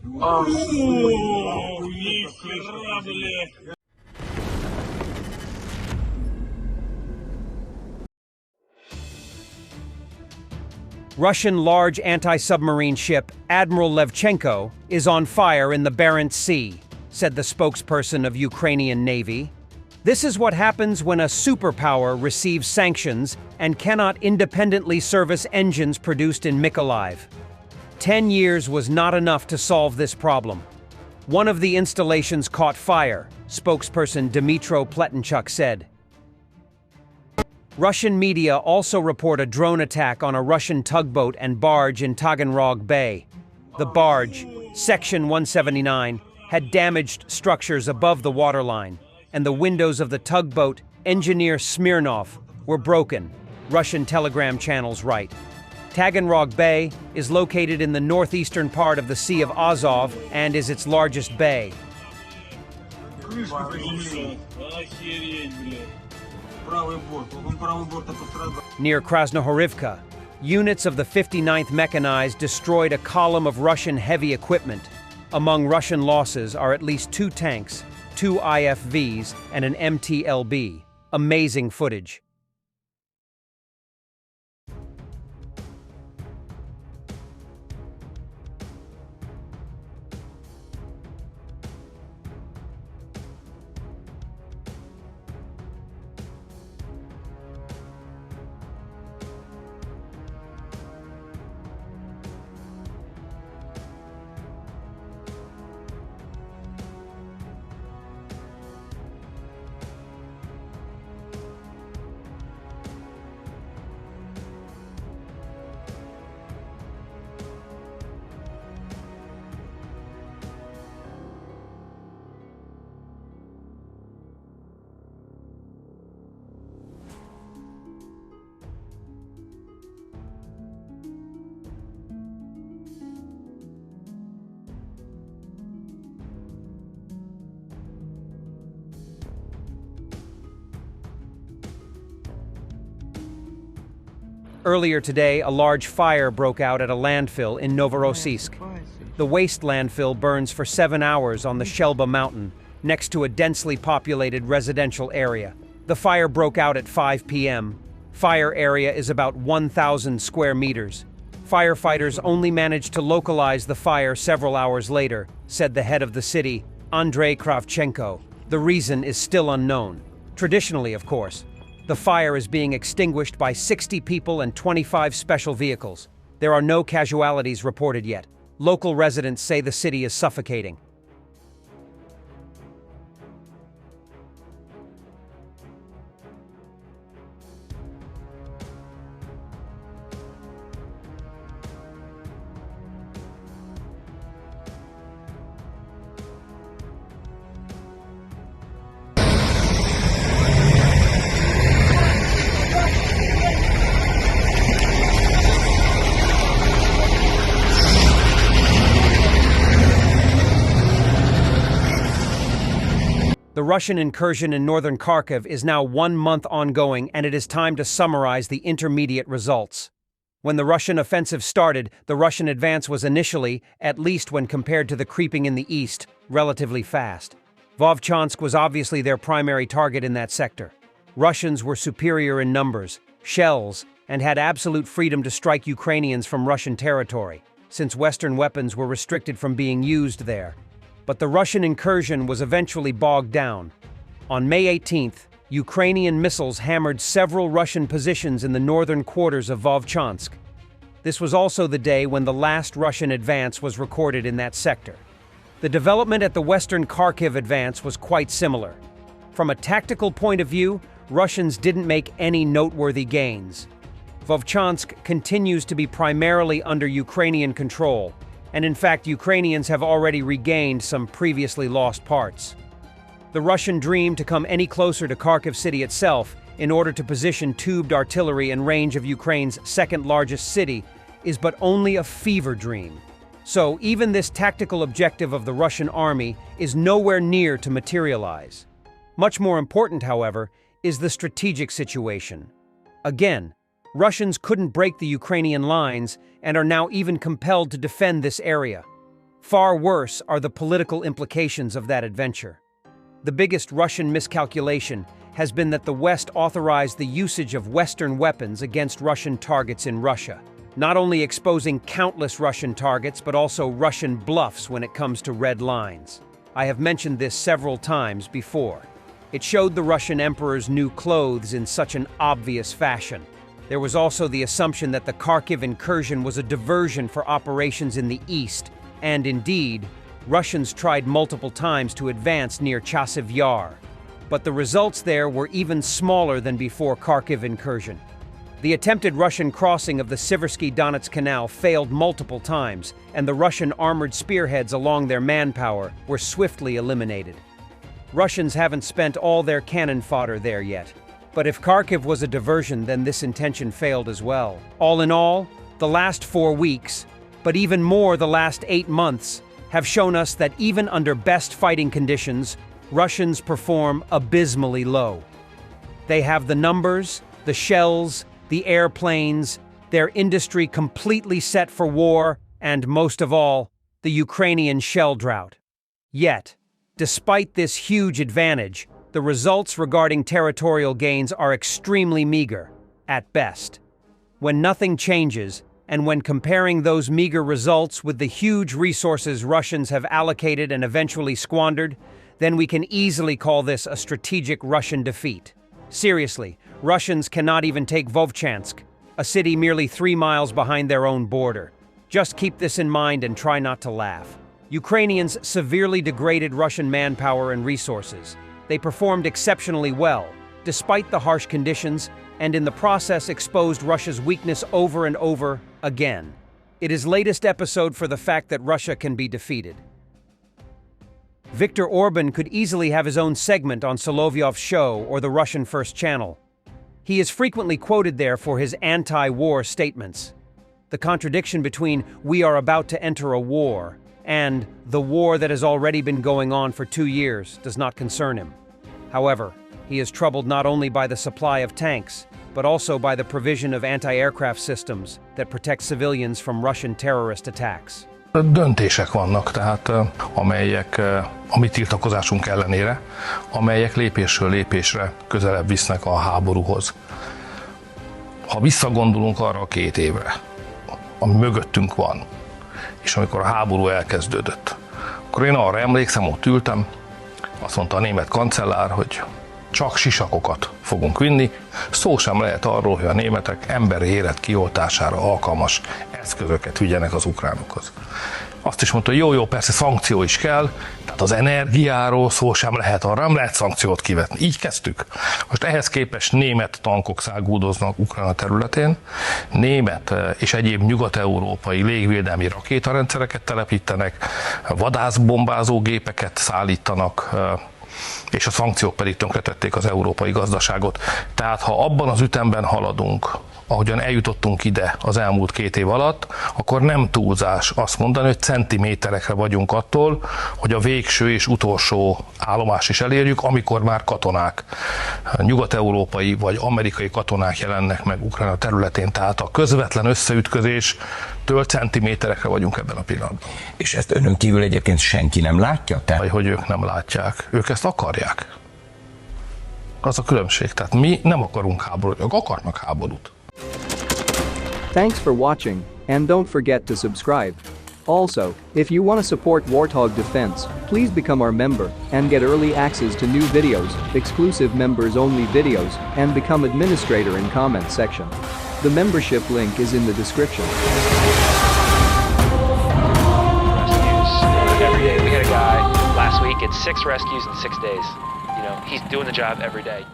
Нихера, бля. Russian large anti-submarine ship Admiral Levchenko is on fire in the Barents Sea, said the spokesperson of Ukrainian Navy. This is what happens when a superpower receives sanctions and cannot independently service engines produced in Mykolaiv. 10 years was not enough to solve this problem. One of the installations caught fire, spokesperson Dmytro Pletenchuk said. Russian media also report a drone attack on a Russian tugboat and barge in Taganrog Bay. The barge, Section 179, had damaged structures above the waterline, and the windows of the tugboat, Engineer Smirnov, were broken, Russian telegram channels write. Taganrog Bay is located in the northeastern part of the Sea of Azov and is its largest bay. Near Krasnohorivka, units of the 59th Mechanized destroyed a column of Russian heavy equipment. Among Russian losses are at least 2 tanks, 2 IFVs, and an MTLB. Amazing footage. Earlier today, a large fire broke out at a landfill in Novorossiysk. The waste landfill burns for 7 hours on the Shelba mountain, next to a densely populated residential area. The fire broke out at 5 p.m. Fire area is about 1,000 square meters. Firefighters only managed to localize the fire several hours later, said the head of the city, Andrei Kravchenko. The reason is still unknown. Traditionally, of course, the fire is being extinguished by 60 people and 25 special vehicles. There are no casualties reported yet. Local residents say the city is suffocating. The Russian incursion in northern Kharkiv is now 1 month ongoing, and it is time to summarize the intermediate results. When the Russian offensive started, the Russian advance was initially, at least when compared to the creeping in the east, relatively fast. Vovchansk was obviously their primary target in that sector. Russians were superior in numbers, shells, and had absolute freedom to strike Ukrainians from Russian territory, since Western weapons were restricted from being used there. But the Russian incursion was eventually bogged down. On May 18th, Ukrainian missiles hammered several Russian positions in the northern quarters of Vovchansk. This was also the day when the last Russian advance was recorded in that sector. The development at the western Kharkiv advance was quite similar. From a tactical point of view, Russians didn't make any noteworthy gains. Vovchansk continues to be primarily under Ukrainian control, and in fact, Ukrainians have already regained some previously lost parts. The Russian dream to come any closer to Kharkiv city itself in order to position tubed artillery in range of Ukraine's second-largest city is but only a fever dream. So even this tactical objective of the Russian army is nowhere near to materialize. Much more important, however, is the strategic situation. Again, Russians couldn't break the Ukrainian lines and are now even compelled to defend this area. Far worse are the political implications of that adventure. The biggest Russian miscalculation has been that the West authorized the usage of Western weapons against Russian targets in Russia, not only exposing countless Russian targets, but also Russian bluffs when it comes to red lines. I have mentioned this several times before. It showed the Russian emperor's new clothes in such an obvious fashion. There was also the assumption that the Kharkiv incursion was a diversion for operations in the east, and indeed, Russians tried multiple times to advance near Chasiv Yar. But the results there were even smaller than before Kharkiv incursion. The attempted Russian crossing of the Siversky-Donetsk Canal failed multiple times, and the Russian armored spearheads along their manpower were swiftly eliminated. Russians haven't spent all their cannon fodder there yet. But if Kharkiv was a diversion, then this intention failed as well. All in all, the last 4 weeks, but even more the last 8 months, have shown us that even under best fighting conditions, Russians perform abysmally low. They have the numbers, the shells, the airplanes, their industry completely set for war, and most of all, the Ukrainian shell drought. Yet, despite this huge advantage, the results regarding territorial gains are extremely meager, at best. When nothing changes, and when comparing those meager results with the huge resources Russians have allocated and eventually squandered, then we can easily call this a strategic Russian defeat. Seriously, Russians cannot even take Vovchansk, a city merely 3 miles behind their own border. Just keep this in mind and try not to laugh. Ukrainians severely degraded Russian manpower and resources. They performed exceptionally well, despite the harsh conditions, and in the process exposed Russia's weakness over and over again. It is latest episode for the fact that Russia can be defeated. Viktor Orban could easily have his own segment on Solovyov's show or the Russian First Channel. He is frequently quoted there for his anti-war statements. The contradiction between "we are about to enter a war" and "the war that has already been going on for 2 years" does not concern him. However, he is troubled not only by the supply of tanks, but also by the provision of anti-aircraft systems that protect civilians from Russian terrorist attacks. Döntések vannak, tehát amelyek a mi tiltakozásunk ellenére, amelyek lépésről lépésre közelebb visznek a háborúhoz. Ha visszagondolunk arra a 2 évre, ami mögöttünk van, és amikor a háború elkezdődött, akkor én arra emlékszem, ott ültem, azt mondta a német kancellár, hogy csak sisakokat fogunk vinni, szó sem lehet arról, hogy a németek emberi élet kioltására alkalmas eszközöket vigyenek az ukránokhoz. Azt is mondta, hogy jó, persze szankció is kell, tehát az energiáról szó sem lehet, arra nem lehet szankciót kivetni. Így kezdtük. Most ehhez képest német tankok száguldoznak Ukrajna területén, német és egyéb nyugat-európai légvédelmi rakétarendszereket telepítenek, vadászbombázó gépeket szállítanak, és a szankciók pedig tönkretették az európai gazdaságot. Tehát ha abban az ütemben haladunk, ahogyan eljutottunk ide az elmúlt 2 év alatt, akkor nem túlzás azt mondani, hogy centiméterekre vagyunk attól, hogy a végső és utolsó állomást is elérjük, amikor már katonák, nyugat-európai vagy amerikai katonák jelennek meg Ukrajna területén. Tehát a közvetlen összeütközéstől centiméterekre vagyunk ebben a pillanatban. És ezt önön kívül egyébként senki nem látja? Hogy ők nem látják. Ők ezt akarják. Az a különbség. Tehát mi nem akarunk háborút, ők akarnak háborút. Thanks for watching, and don't forget to subscribe. Also, if you want to support Warthog Defense, please become our member and get early access to new videos, exclusive members-only videos, and become administrator in comment section. The membership link is in the description. Rescues every day. We had a guy last week at 6 rescues in 6 days. You know, he's doing the job every day.